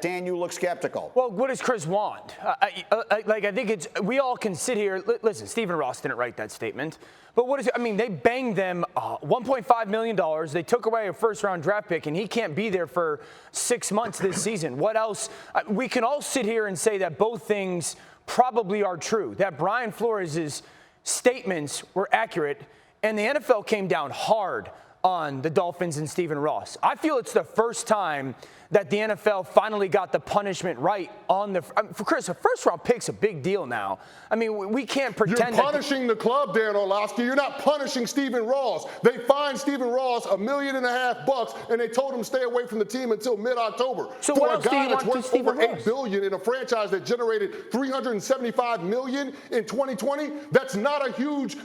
Dan, you look skeptical. Well, what does Chris want? I think we all can sit here. Listen, Stephen Ross didn't write that statement. But what is it? I mean, they banged them $1.5 million. They took away a first-round draft pick, and he can't be there for 6 months this season. What else? We can all sit here and say that both things probably are true, that Brian Flores' statements were accurate, and the NFL came down hard on the Dolphins and Stephen Ross. I feel it's the first time that the NFL finally got the punishment right on the. For Chris, a first-round pick's a big deal now. I mean, we can't pretend. You're punishing the club, Dan Orlovsky. You're not punishing Stephen Ross. They fined Stephen Ross $1.5 million, and they told him to stay away from the team until mid-October. So for what a else do guy you that's want worth Stephen over Ross? $8 billion in a franchise that generated $375 million in 2020, that's not a huge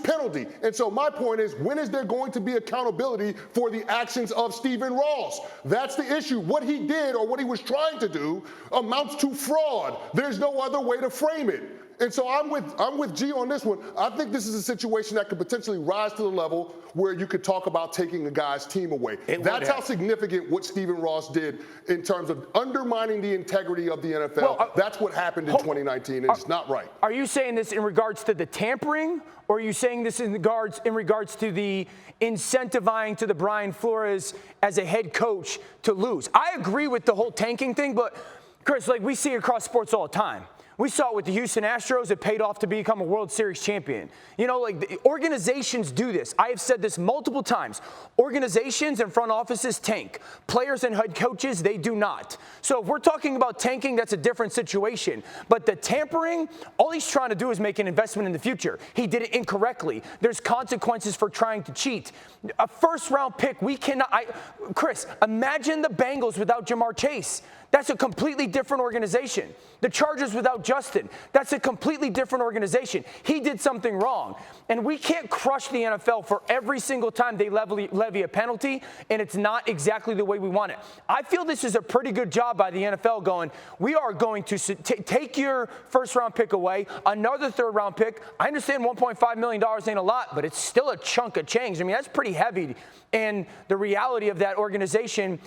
penalty. And so my point is, when is there going to be accountability for the actions of Stephen Ross? That's the issue. What he did or what he was trying to do amounts to fraud. There's no other way to frame it. And so I'm with G on this one. I think this is a situation that could potentially rise to the level where you could talk about taking a guy's team away. That's how significant what Stephen Ross did in terms of undermining the integrity of the NFL. Well, that's what happened in 2019, and it's not right. Are you saying this in regards to the tampering, or are you saying this in regards to the incentivizing to the Brian Flores as a head coach to lose? I agree with the whole tanking thing, but Chris, like we see it across sports all the time. We saw it with the Houston Astros. It paid off to become a World Series champion. You know, like the organizations do this. I have said this multiple times. Organizations and front offices tank. Players and head coaches, they do not. So if we're talking about tanking, that's a different situation. But the tampering, all he's trying to do is make an investment in the future. He did it incorrectly. There's consequences for trying to cheat. A first-round pick, we cannot. Chris, imagine the Bengals without Jamar Chase. That's a completely different organization. The Chargers without Justin, that's a completely different organization. He did something wrong. And we can't crush the NFL for every single time they levy a penalty, and it's not exactly the way we want it. I feel this is a pretty good job by the NFL going, we are going to take your first-round pick away, another third-round pick. I understand $1.5 million ain't a lot, but it's still a chunk of change. I mean, that's pretty heavy. And the reality of that organization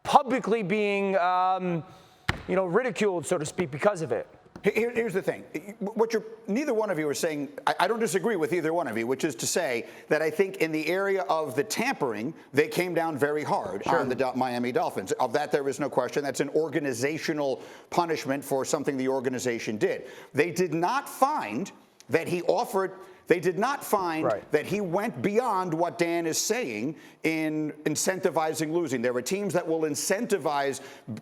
publicly being, ridiculed, so to speak, because of it. Here's the thing. Neither one of you are saying, I don't disagree with either one of you, which is to say that I think in the area of the tampering, they came down very hard on the Miami Dolphins. Of that, there is no question. That's an organizational punishment for something the organization did. They did not find that he offered. They did not find that he went beyond what Dan is saying in incentivizing losing. There are teams that will incentivize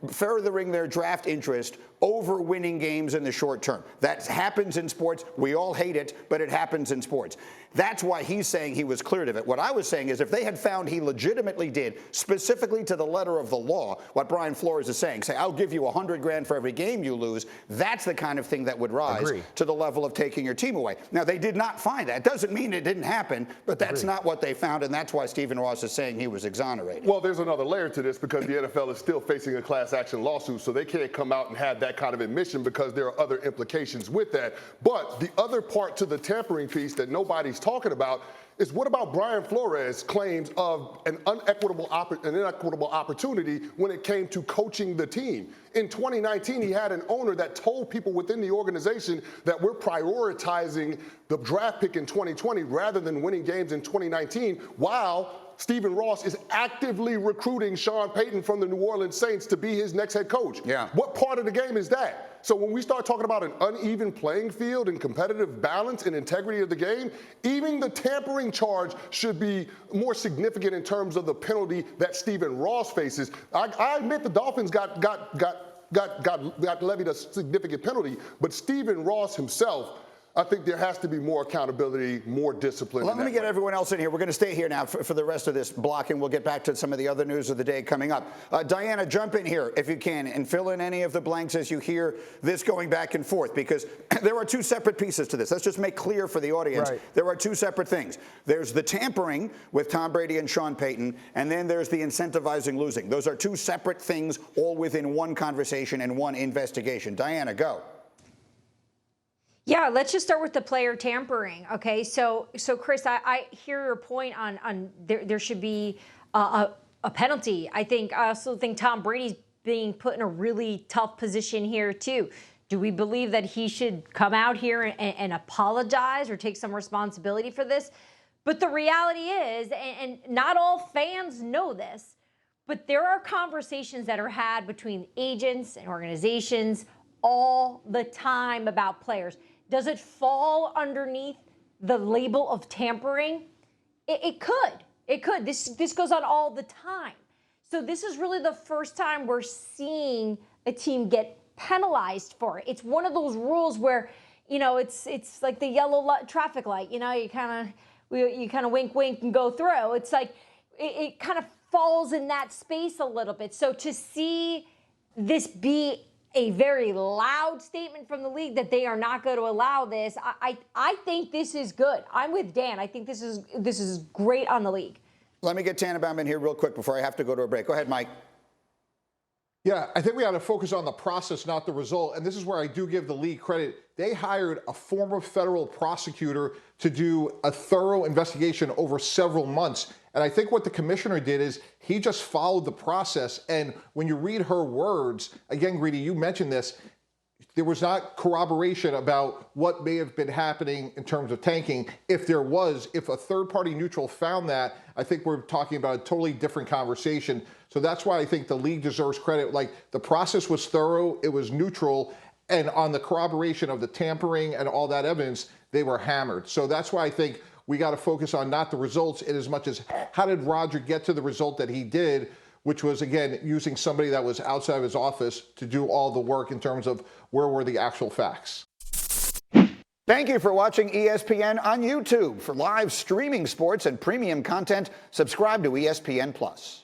furthering their draft interest over winning games in the short term. That happens in sports. We all hate it, but it happens in sports. That's why he's saying he was cleared of it. What I was saying is if they had found he legitimately did, specifically to the letter of the law, what Brian Flores is saying, say, I'll give you $100,000 for every game you lose, that's the kind of thing that would rise to the level of taking your team away. Now, they did not find that. Doesn't mean it didn't happen, but that's not what they found, and that's why Stephen Ross is saying he was exonerated. Well, there's another layer to this because the NFL is still facing a class action lawsuit, so they can't come out and have that kind of admission because there are other implications with that. But the other part to the tampering piece that nobody's talking about is what about Brian Flores' claims of an inequitable opportunity when it came to coaching the team? In 2019, he had an owner that told people within the organization that we're prioritizing the draft pick in 2020 rather than winning games in 2019, while Stephen Ross is actively recruiting Sean Payton from the New Orleans Saints to be his next head coach. Yeah. What part of the game is that? So when we start talking about an uneven playing field and competitive balance and integrity of the game, even the tampering charge should be more significant in terms of the penalty that Stephen Ross faces. I admit the Dolphins got levied a significant penalty, but Stephen Ross himself, I think there has to be more accountability, more discipline. Let me get everyone else in here. We're going to stay here now for the rest of this block, and we'll get back to some of the other news of the day coming up. Diana, jump in here if you can and fill in any of the blanks as you hear this going back and forth, because there are two separate pieces to this. Let's just make clear for the audience. There are two separate things. There's the tampering with Tom Brady and Sean Payton, and then there's the incentivizing losing. Those are two separate things, all within one conversation and one investigation. Diana, go. Yeah, let's just start with the player tampering. Okay, so Chris, I hear your point on there should be a penalty. I also think Tom Brady's being put in a really tough position here too. Do we believe that he should come out here and apologize or take some responsibility for this? But the reality is, and not all fans know this, but there are conversations that are had between agents and organizations all the time about players. Does it fall underneath the label of tampering? It could. It could. This goes on all the time. So this is really the first time we're seeing a team get penalized for it. It's one of those rules where, it's like the yellow traffic light. You kind of wink, wink, and go through. It's like it kind of falls in that space a little bit. So to see this be a very loud statement from the league that they are not going to allow this, I think this is good. I'm with Dan. I think this is great on the league. Let me get Tannenbaum in here real quick before I have to go to a break. Go ahead, Mike. Yeah, I think we ought to focus on the process, not the result. And this is where I do give the league credit. They hired a former federal prosecutor to do a thorough investigation over several months. And I think what the commissioner did is he just followed the process. And when you read her words, again, Greedy, you mentioned this, there was not corroboration about what may have been happening in terms of tanking. If there was, if a third-party neutral found that, I think we're talking about a totally different conversation. So that's why I think the league deserves credit. Like, the process was thorough, it was neutral, and on the corroboration of the tampering and all that evidence, they were hammered. So that's why I think we got to focus on not the results in as much as how did Roger get to the result that he did, which was, again, using somebody that was outside of his office to do all the work in terms of where were the actual facts. Thank you for watching ESPN on YouTube. For live streaming sports and premium content, subscribe to ESPN+.